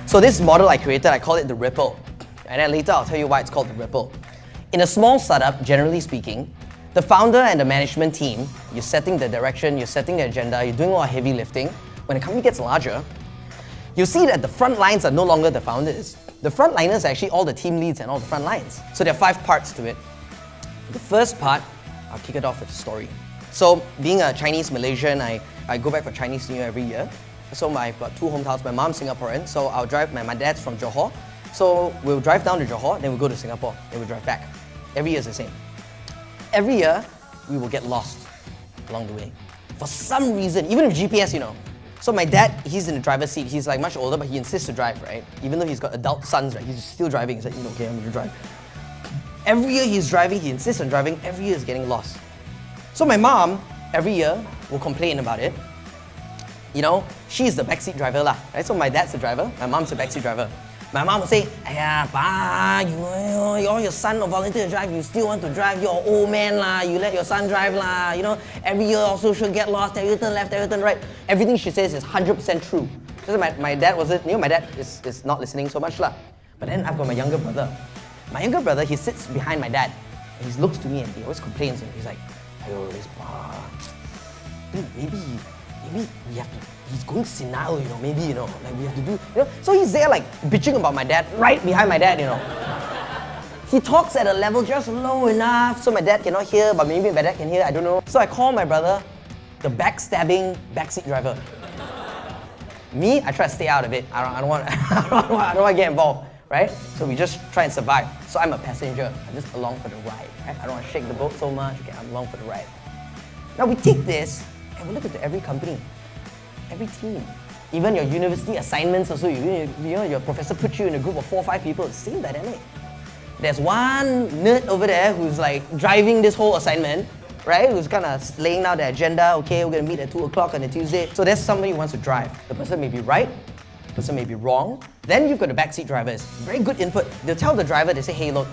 So this model I created, I call it the ripple. And then later I'll tell you why it's called the ripple. In a small startup, generally speaking, the founder and the management team, you're setting the direction, you're setting the agenda, you're doing all the heavy lifting. When the company gets larger, you'll see that the front lines are no longer the founders. The front liners are actually all the team leads and all the front lines. So there are 5 parts to it. The first part, I'll kick it off with a story. So being a Chinese Malaysian, I go back for Chinese New Year every year. So I've got 2 hometowns. My mom's Singaporean, so I'll drive, my dad's from Johor. So we'll drive down to Johor, then we'll go to Singapore, then we'll drive back. Every year is the same. Every year, we will get lost along the way. For some reason, even with GPS, you know. So my dad, he's in the driver's seat. He's like much older, but he insists to drive, right? Even though he's got adult sons, right? He's still driving. He's like, you know, okay, I'm going to drive. Every year he's driving, he insists on driving. Every year he's getting lost. So my mom, every year, will complain about it. You know, she's the backseat driver lah, right? So my dad's the driver, my mom's the backseat driver. My mom would say, "Aiya, pa, all your son volunteer to drive, you still want to drive, you're an old man lah, you let your son drive lah, you know, every year also she'll get lost, every turn left, every turn right." Everything she says is 100% true. So my dad wasn't, you know, my dad is not listening so much lah. But then I've got my younger brother. My younger brother, he sits behind my dad, and he looks to me and he always complains, and he's like, "Ayo, this pa, dude, maybe we have to, he's going senile, you know, maybe, you know, like we have to do, you know." So he's there like bitching about my dad, right behind my dad, you know. He talks at a level just low enough so my dad cannot hear, but maybe my dad can hear, I don't know. So I call my brother the backstabbing backseat driver. Me, I try to stay out of it. I don't want to get involved, right? So we just try and survive. So I'm a passenger, I'm just along for the ride, right? I don't want to shake the boat so much, okay, I'm along for the ride. Now we take this, and we look at every company, every team. Even your university assignments also, you know, your professor puts you in a group of 4 or 5 people, it's the same dynamic. There's one nerd over there who's like driving this whole assignment, right? Who's kind of laying out the agenda, okay, we're gonna meet at 2 o'clock on a Tuesday. So there's somebody who wants to drive. The person may be right, the person may be wrong. Then you've got the backseat drivers, very good input. They'll tell the driver, they say, "Hey, look,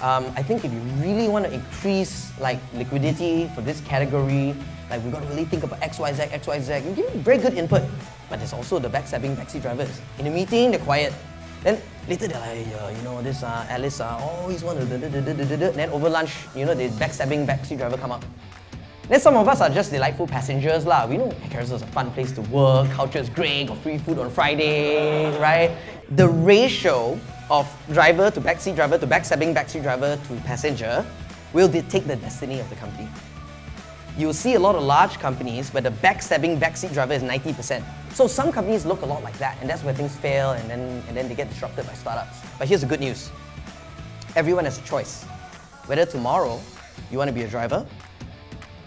I think if you really want to increase like liquidity for this category, like we've got to really think about XYZ. You give very good input." But there's also the backstabbing backseat drivers. In a meeting, they're quiet. Then later they're like, you know, this Alice, always want to Then over lunch, you know, the backstabbing backseat driver come up. Then some of us are just delightful passengers lah. We know Carousell is a fun place to work, culture is great, got free food on Friday, right? The ratio of driver to backstabbing backseat driver to passenger will dictate the destiny of the company. You'll see a lot of large companies where the backstabbing backseat driver is 90%. So some companies look a lot like that, and that's where things fail, and then they get disrupted by startups. But here's the good news. Everyone has a choice. Whether tomorrow you want to be a driver,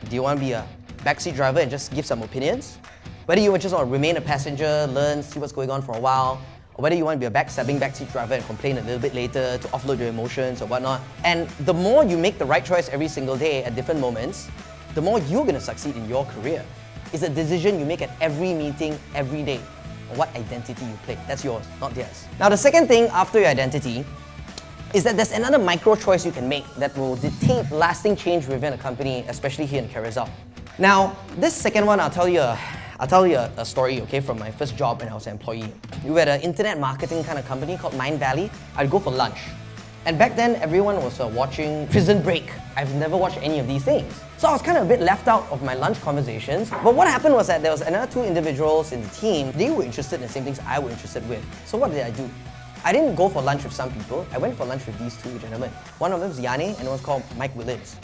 do you want to be a backseat driver and just give some opinions? Whether you just want to remain a passenger, learn, see what's going on for a while, or whether you want to be a backstabbing backseat driver and complain a little bit later to offload your emotions or whatnot. And the more you make the right choice every single day at different moments, the more you're going to succeed in your career. It's a decision you make at every meeting, every day. What identity you play. That's yours, not theirs. Now the second thing after your identity is that there's another micro choice you can make that will dictate lasting change within a company, especially here in Carousell. Now, this second one, I'll tell you a story, okay, from my first job when I was an employee. We were at an internet marketing kind of company called Mind Valley. I'd go for lunch. And back then, everyone was watching Prison Break. I've never watched any of these things. So I was kind of a bit left out of my lunch conversations. But what happened was that there was another 2 individuals in the team. They were interested in the same things I was interested with. So what did I do? I didn't go for lunch with some people. I went for lunch with these 2 gentlemen. One of them was Yane, and one was called Mike Williams.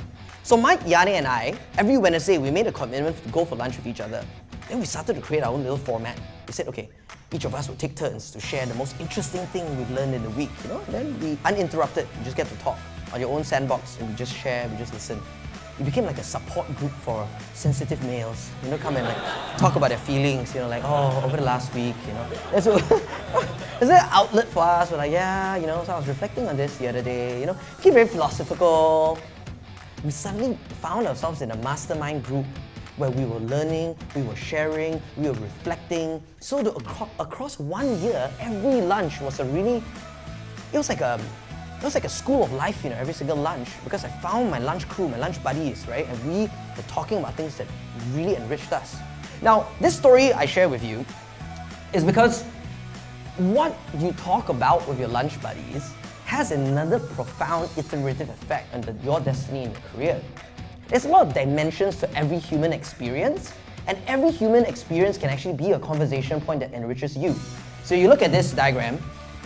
So Mike, Yane, and I, every Wednesday, we made a commitment to go for lunch with each other. Then we started to create our own little format. We said, okay, each of us would take turns to share the most interesting thing we've learned in the week, you know? Then we, uninterrupted, you just get to talk on your own sandbox, and we just share, we just listen. We became like a support group for sensitive males, you know, come and like talk about their feelings, you know, like, oh, over the last week, you know. And so, is there an outlet for us? We're like, yeah, you know, so I was reflecting on this the other day, you know, became very philosophical. We suddenly found ourselves in a mastermind group where we were learning, we were sharing, we were reflecting. So across 1 year, every lunch was it was like a school of life, you know, every single lunch, because I found my lunch crew, my lunch buddies, right? And we were talking about things that really enriched us. Now, this story I share with you is because what you talk about with your lunch buddies has another profound iterative effect on your destiny in your career. There's a lot of dimensions to every human experience, and every human experience can actually be a conversation point that enriches you. So you look at this diagram,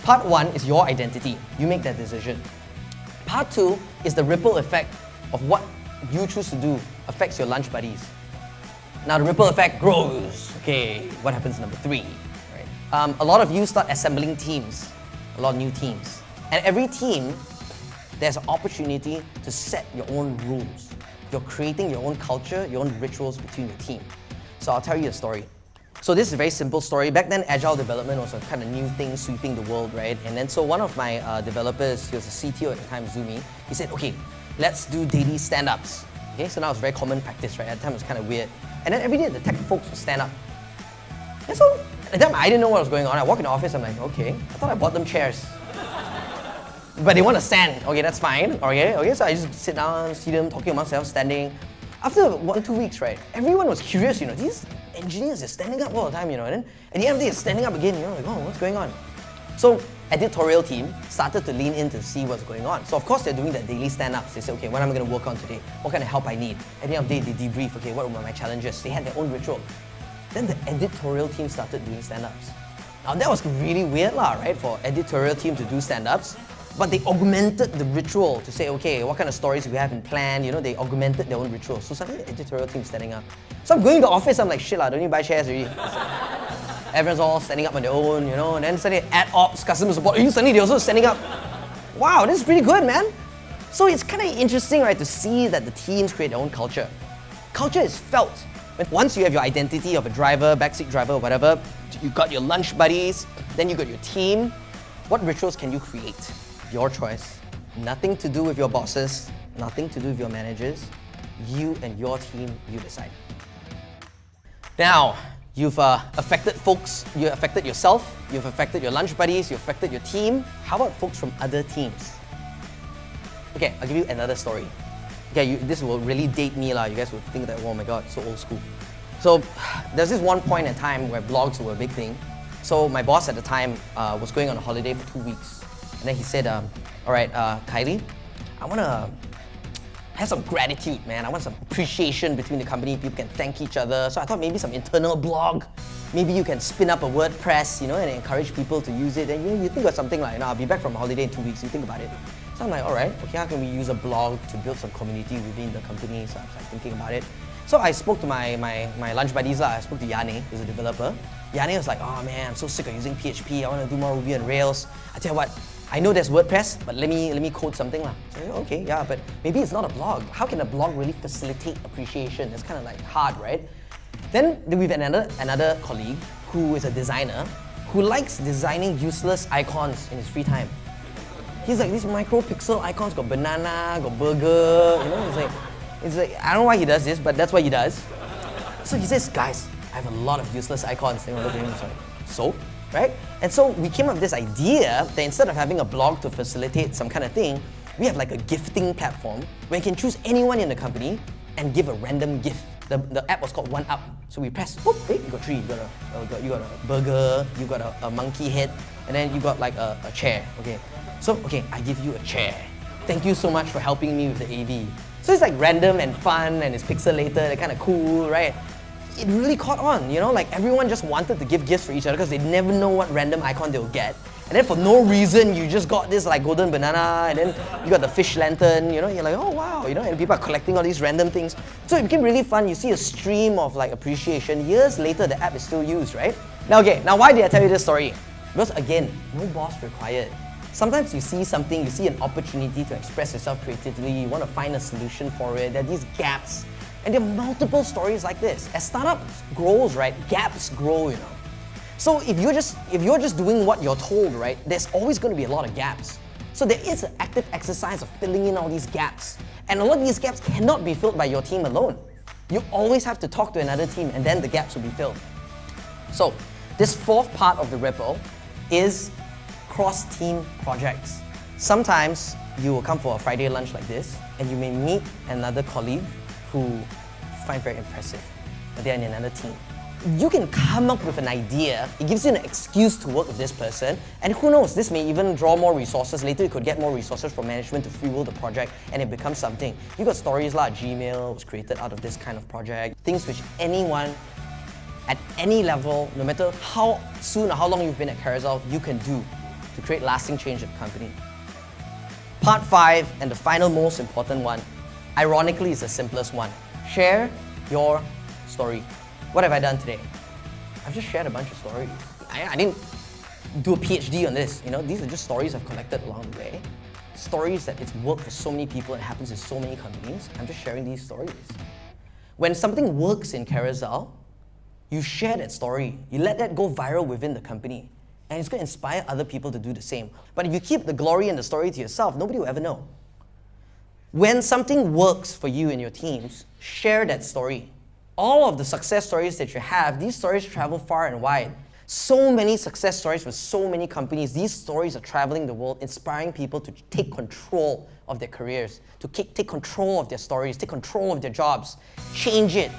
part 1 is your identity. You make that decision. Part 2 is the ripple effect of what you choose to do affects your lunch buddies. Now the ripple effect grows. Okay, what happens number 3? Right? A lot of you start assembling teams, a lot of new teams. And every team, there's an opportunity to set your own rules. You're creating your own culture, your own rituals between your team. So I'll tell you a story. So this is a very simple story. Back then, agile development was a kind of new thing sweeping the world, right? And then so one of my developers, he was a CTO at the time, Zumi, he said, okay, let's do daily stand-ups. Okay, so now it's very common practice, right? At the time it was kind of weird. And then every day the tech folks would stand up. And so at the time I didn't know what was going on. I walk in the office, I'm like, okay, I thought I bought them chairs. But they want to stand. Okay, that's fine. Okay, so I just sit down, see them talking amongst themselves, standing. After 1-2 weeks, right, everyone was curious, these engineers are standing up all the time, and then at the end of the day, it's standing up again, like, oh, what's going on? So, editorial team started to lean in to see what's going on. So, of course, they're doing their daily stand-ups. They say, okay, what am I going to work on today? What kind of help I need? At the end of the day, they debrief, okay, what were my challenges? They had their own ritual. Then the editorial team started doing stand-ups. Now, that was really weird, right, for editorial team to do stand-ups. But they augmented the ritual to say, okay, what kind of stories we have in plan, they augmented their own rituals. So suddenly the editorial team's standing up. So I'm going to the office, I'm like, shit don't need to buy chairs already. Everyone's all standing up on their own, and then suddenly ad ops, customer support, suddenly they're also standing up. Wow, this is pretty good, man. So it's kind of interesting, right, to see that the teams create their own culture. Culture is felt. Once you have your identity of a driver, backseat driver, whatever, you got your lunch buddies, then you got your team. What rituals can you create? Your choice. Nothing to do with your bosses, nothing to do with your managers. You and your team, you decide. Now, you've affected folks, you affected yourself, you've affected your lunch buddies, you've affected your team. How about folks from other teams? Okay, I'll give you another story. Okay, this will really date me, you guys will think that, oh my god, so old school. So, there's this one point in time where blogs were a big thing. So my boss at the time was going on a holiday for 2 weeks. And then he said, all right, Khailee, I want to have some gratitude, man. I want some appreciation between the company. People can thank each other. So I thought maybe some internal blog. Maybe you can spin up a WordPress, and encourage people to use it. And you think of something like, I'll be back from holiday in 2 weeks. You think about it. So I'm like, all right, okay, how can we use a blog to build some community within the company? So I was thinking about it. So I spoke to my lunch buddies. I spoke to Yane, who's a developer. Yane was like, oh man, I'm so sick of using PHP. I want to do more Ruby on Rails. I tell you what, I know there's WordPress, but let me code something. So, okay, yeah, but maybe it's not a blog. How can a blog really facilitate appreciation? It's kind of hard, right? Then we've another colleague who is a designer who likes designing useless icons in his free time. He's like, these micro pixel icons got banana, got burger, it's like, I don't know why he does this, but that's what he does. So he says, guys, I have a lot of useless icons. They were looking at him, like, so? Right? And so we came up with this idea that instead of having a blog to facilitate some kind of thing, we have a gifting platform where you can choose anyone in the company and give a random gift. The app was called One Up. So we press, whoop, hey, you got 3. You got a burger, you got a monkey head, and then you got a chair. Okay. So, okay, I give you a chair. Thank you so much for helping me with the AV. So it's random and fun and it's pixelated, they're kind of cool, right? It really caught on, everyone just wanted to give gifts for each other because they never know what random icon they'll get. And then for no reason, you just got this golden banana, and then you got the fish lantern, you're like, oh wow, and people are collecting all these random things. So it became really fun. You see a stream of appreciation. Years later, the app is still used, right? Now why did I tell you this story? Because again, no boss required. Sometimes you see something, you see an opportunity to express yourself creatively, you want to find a solution for it, there are these gaps. And there are multiple stories like this. As startups grows, right, gaps grow, So if you're just doing what you're told, right, there's always going to be a lot of gaps. So there is an active exercise of filling in all these gaps. And a lot of these gaps cannot be filled by your team alone. You always have to talk to another team and then the gaps will be filled. So this fourth part of the ripple is cross-team projects. Sometimes you will come for a Friday lunch like this and you may meet another colleague who you find very impressive, but they're in another team. you can come up with an idea, it gives you an excuse to work with this person, and who knows, this may even draw more resources. Later you could get more resources from management to fuel the project and it becomes something. You got stories like Gmail was created out of this kind of project, things which anyone at any level, no matter how soon or how long you've been at Carousell, you can do to create lasting change at the company. Part 5, and the final most important one, ironically is the simplest one. Share your story. What have I done today? I've just shared a bunch of stories. I didn't do a PhD on this, you know, these are just stories I've collected along the way. Stories that it's worked for so many people and happens in so many companies. I'm just sharing these stories. When something works in Carousell, you share that story. You let that go viral within the company. And it's going to inspire other people to do the same. But if you keep the glory and the story to yourself, nobody will ever know. When something works for you and your teams, share that story. All of the success stories that you have, these stories travel far and wide. So many success stories with so many companies. These stories are traveling the world, inspiring people to take control of their careers, to take control of their stories, take control of their jobs, change it,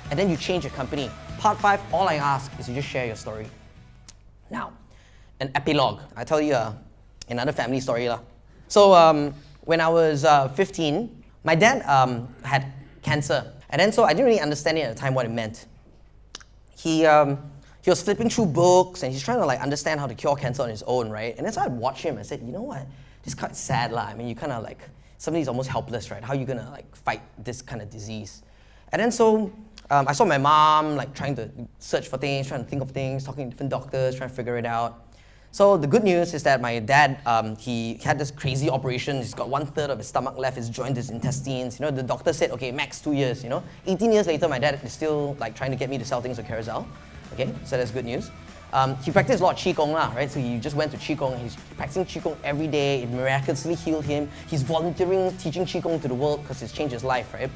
and then you change your company. Part 5, all I ask is you just share your story. Now, an epilogue. I tell you another family story. So when I was 15, my dad had cancer. And then so I didn't really understand it at the time what it meant. He was flipping through books and he's trying to like understand how to cure cancer on his own, right? And then so I'd watch him and said, you know what, this is quite sad lah. I mean, you kind of like, somebody's almost helpless, right? How are you gonna like fight this kind of disease? And then so I saw my mom like trying to search for things, trying to think of things, talking to different doctors, trying to figure it out. So the good news is that my dad, he had this crazy operation. He's got 1/3 of his stomach left, his joint, his intestines. You know, the doctor said, okay, max 2 years, you know. 18 years later, my dad is still like trying to get me to sell things on Carousell. Okay, so that's good news. He practiced a lot of Qigong lah, right? So he just went to Qigong. He's practicing Qigong every day. It miraculously healed him. He's volunteering, teaching Qigong to the world because it's changed his life, right?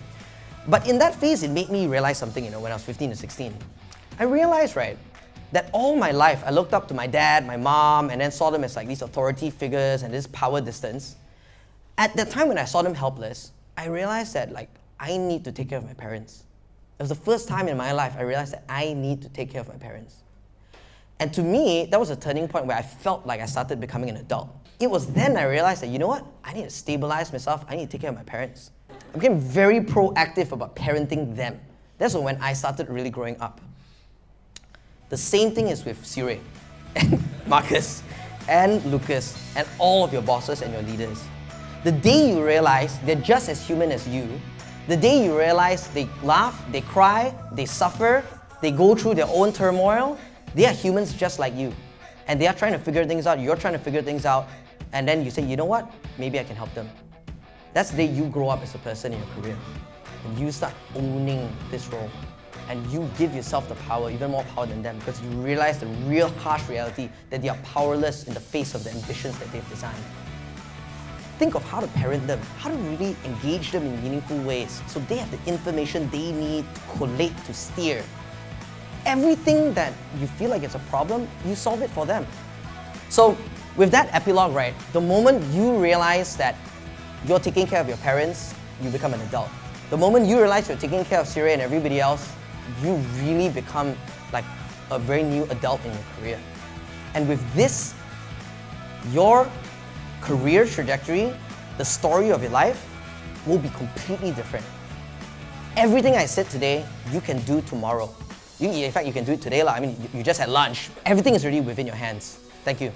But in that phase, it made me realize something, you know, when I was 15 to 16. I realized, right, that all my life, I looked up to my dad, my mom, and then saw them as like these authority figures and this power distance. At that time when I saw them helpless, I realized that like, I need to take care of my parents. It was the first time in my life I realized that I need to take care of my parents. And to me, that was a turning point where I felt like I started becoming an adult. It was then I realized that, you know what? I need to stabilize myself. I need to take care of my parents. I became very proactive about parenting them. That's when I started really growing up. The same thing is with Sireh and Marcus and Lucas and all of your bosses and your leaders. The day you realize they're just as human as you, the day you realize they laugh, they cry, they suffer, they go through their own turmoil, they are humans just like you. And they are trying to figure things out, you're trying to figure things out, and then you say, you know what, maybe I can help them. That's the day you grow up as a person in your career. And you start owning this role. And you give yourself the power, even more power than them, because you realize the real harsh reality that they are powerless in the face of the ambitions that they've designed. Think of how to parent them, how to really engage them in meaningful ways so they have the information they need to collate, to steer. Everything that you feel like it's a problem, you solve it for them. So with that epilogue, right, the moment you realize that you're taking care of your parents, you become an adult. The moment you realize you're taking care of Sireh and everybody else, you really become like a very new adult in your career. And with this, your career trajectory, the story of your life, will be completely different. Everything I said today, you can do tomorrow. In fact, you can do it today. I mean, you just had lunch. Everything is already within your hands. Thank you.